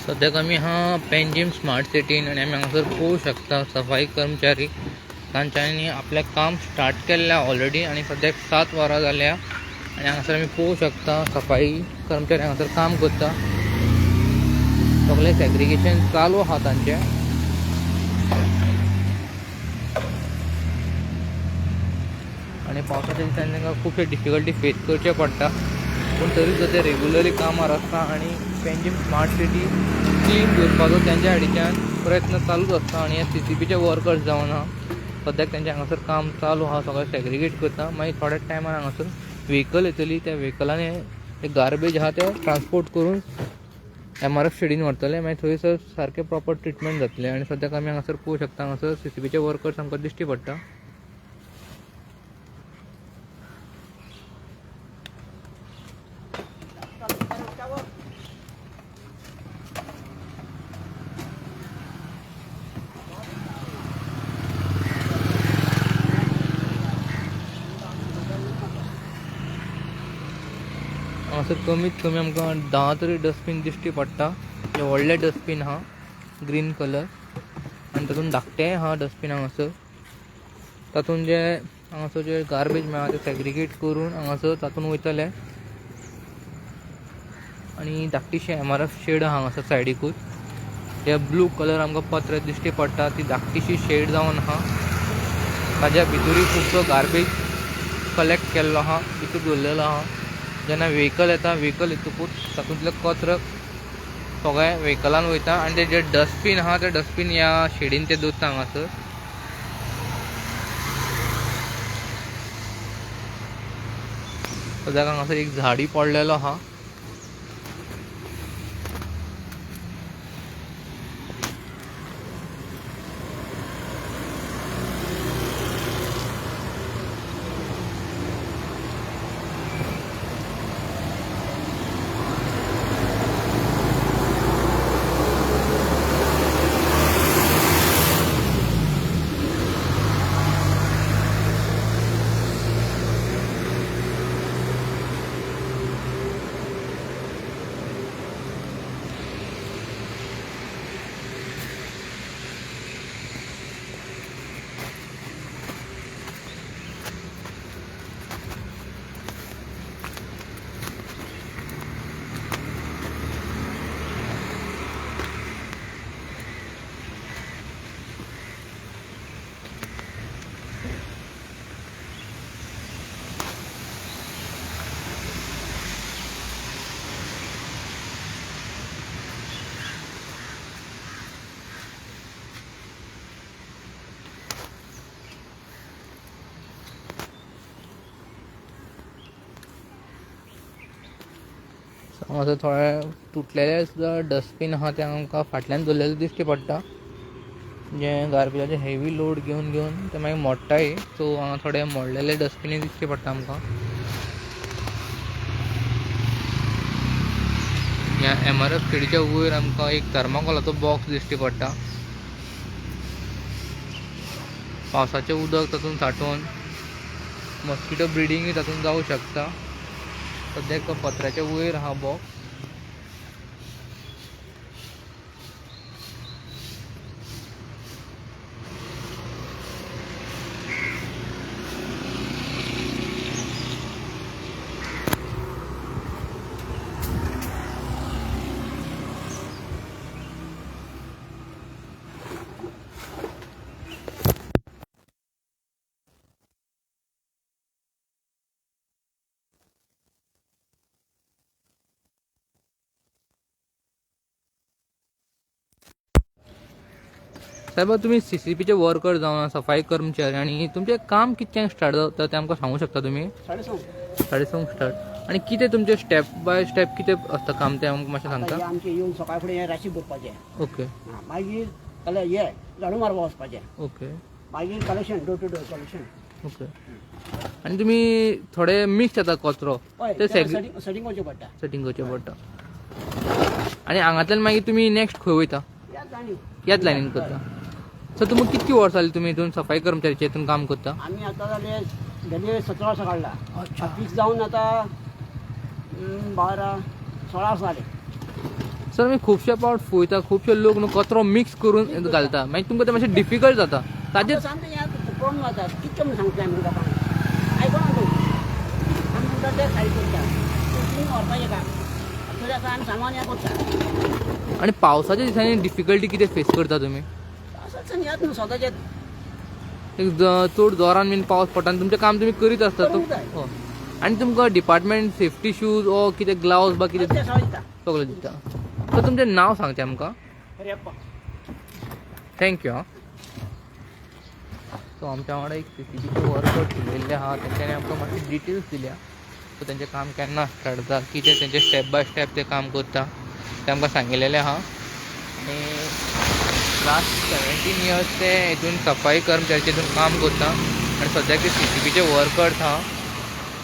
सद्याक आमी हा पेंजीम स्मार्ट सिटीन आणि आमी हांगासर पळोवंक शकता सफाई कर्मचारी तांच्यांनी आपलें काम स्टार्ट केल्लें ऑलरेडी आणि सद्याक 7 वरां जाल्या आणि हांगासर आमी पळोवंक शकता सफाई कर्मचारी हांगासर काम करता. सगळें सेग्रिगेशन चालू आहा तांचें. आणि पावसाच्या दिसांनी तांकां खुबशे डिफिकल्टी फेस करचे पडटा पूण तरी सुद्दां ते रेगुलरली कामार आसता आणि पेंजीम स्मार्ट सिटी क्लीन दवरपाचो तेंच्या सायडीच्यान प्रयत्न चालूच आसता. आणि हे CCBचे वर्कर्स जावन आहा सद्याक तेंचें हांगासर काम चालू आहा. सगळें सेग्रिगेट करता. मागीर थोड्या टायमार हांगासर व्हेकल येतली. त्या व्हेकलांनी ते गार्बेज आहा ते ट्रान्सपोर्ट करून MRF शेडीन व्हरतले. मागीर थंयसर सारकें प्रॉपर ट्रिटमेंट जातलें. आणि सद्याक आमी हांगासर पळोवंक शकता हांगासर CCBचे वर्कर्स आमकां दिश्टी पडटा. हांगासर कमीत कमी आमकां 10 तरी डस्टबीन दिश्टी पडटा. जे व्हडले डस्टबीन आहा ग्रीन कलर आनी तातूंत धाकटेय आहा डस्टबीन हांगासर. तातूंत जे हांगासर जे गार्बेज मेळ्ळा ते सेग्रिगेट करून हांगासर तातूंत वयतले. आणि धाकटीशी MRF शेड आहा हांगासर सायडीकूच. जे ब्लू कलर आमकां पत्रे दिश्टी पडटा ती धाकटीशी शेड जावन आहा. ताज्या भितरूय खुबसो गार्बेज कलेक्ट केल्लो आहा भितर दवरलेलो आहा. जेन्ना व्हेकल येता व्हेकल येतकूच तातूंतले कचरो सगळ्या व्हेकलान वयता आनी ते जे डस्टबीन आहा ते डस्टबीन ह्या शेडीन ते दवरता हांगासर. सद्याक हांगासर एक झाडी पडलेलो आहा. हांगासर थोडे तुटलेले सुद्दां डस्टबीन आहा ते आमकां फाटल्यान दवरलेले दिश्टी पडटा. जे गार्बेजाचे हेवी लोड घेवन ते मागीर मोडटाय. सो हांगा थोडे मोडलेले डस्टबीन दिश्टी पडटा आमकां. ह्या MRF शेडीच्या वयर आमकां एक थर्माकोलाचो बॉक्स दिश्टी पडटा. पावसाचें उदक तातूंत सांठोवन मस्किटो ब्रिडींगूय तातूंत जावंक शकता. सद्याक पत्र्याच्या वयर आहा बॉक्स. साहेब तुम्ही CCBचे वर्कर जावन सफाई कर्मचारी आणि तुमचें काम कितक्यांक स्टार्ट जाता ते आमकां सांगूंक शकता तुमी? 2:30 स्टार्ट. आणि कितें तुमचें स्टेप बाय स्टेप कितें आसता काम ते आमकां मातशें सांगता? आमचे येवन सकाळ फुडें राशी भरपाचें. ओके मागीर हे झाडू मारपा वचपाचें. ओके मागीर collection door to door collection. Okay. आणि तुमी थोडे मिक्स जाता कचरो ते सेटिंग करचें पडटा. सेटिंग करचें पडटा. आणि हांगांतल्यान मागीर तुमी नेक्स्ट खंय वयता? ह्याच लायनीन करता. सो तुमी कितकी वर्स जाली तुमी हितून सफाई कर्मचारीचे हितून काम करता? आमी आतां गेले 17 वर्सां काडला. 26 जावन आतां 12 16 वर्सां जाले. सो सर मी खुबशे पावट पळयता खुबशे लोक न्हू कचरो मिक्स करून घालता मागीर तुमकां ते मातशें डिफिकल्ट जाता ताजेर सांगता हें प्रॉब्लम जाता कितले म्हूण सांगता आमी लोकांक आयकना तूं आमी म्हणटा ते सायड करता क्लीन व्हरपाचें काम तरी आतां आमी सामान हें करता आनी पावसाच्या दिसांनी डिफिकल्टी कितें फेस करता तुमी असंच येत न्हू स्वताचें चड जोरान बीन पावस पडटा आनी तुमचें काम तुमी करीत आसता करूंक जाय. आनी तुमकां डिपार्टमेंट सेफ्टी शूज ओ कितें ग्लावज बा कितें ते सगळें दिता सगळें दिता सो तुमचें नांव सांगचें आमकां रेप्पा थँक्यू आं सो आमच्या वांगडा एक CCTV वर्कर ठेवलेले आहा तेंच्यांनी आमकां मातशी डिटेल्स दिल्या सो तेंचें काम केन्ना स्टार्ट जाता कितें तेंचें स्टेप बाय स्टेप ते काम करता तें आमकां सांगिल्लें आहा आनी लास्ट 17 इयर्स ते हितून सफाई कर्मचाऱ्याचे हितून काम करता आनी सद्याक ते CCTVचे वर्कर्स आहा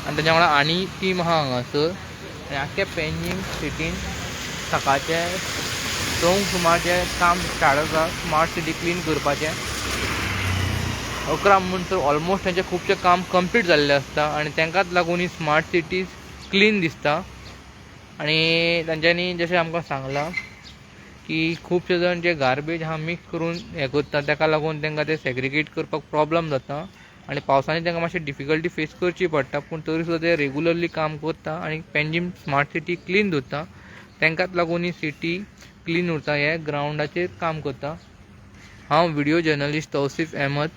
आनी तेच्या वांगडा आनी टीम आहा हांगासर आनी आख्ख्या पेंजीम सिटीन सकाळचे 9 सुमारचें काम स्टार्ट जाता स्मार्ट सिटी क्लीन करपाचें 11 म्हणसर ऑलमोस्ट तेंचें खुबशें काम कंप्लीट जाल्लें आसता आनी तांकांच लागून ही स्मार्ट सिटीज क्लीन दिसता आनी तांच्यांनी जशें आमकां सांगलां की खुबशे जण जे गार्बेज आहा मिक्स करून हें करता ताका लागून तांकां ते सेग्रिगेट करपाक प्रॉब्लम जाता आनी पावसांनी तांकां मातशी डिफिकल्टी फेस करची पडटा पूण तरी सुद्दां ते रेगुलरली काम करता आनी पेंजीम स्मार्ट सिटी क्लीन दवरता तांकांच लागून ही सिटी क्लीन उरता हे ग्रावंडाचेर काम करता हांव व्हिडिओ जर्नलिस्ट तौसिफ अहमद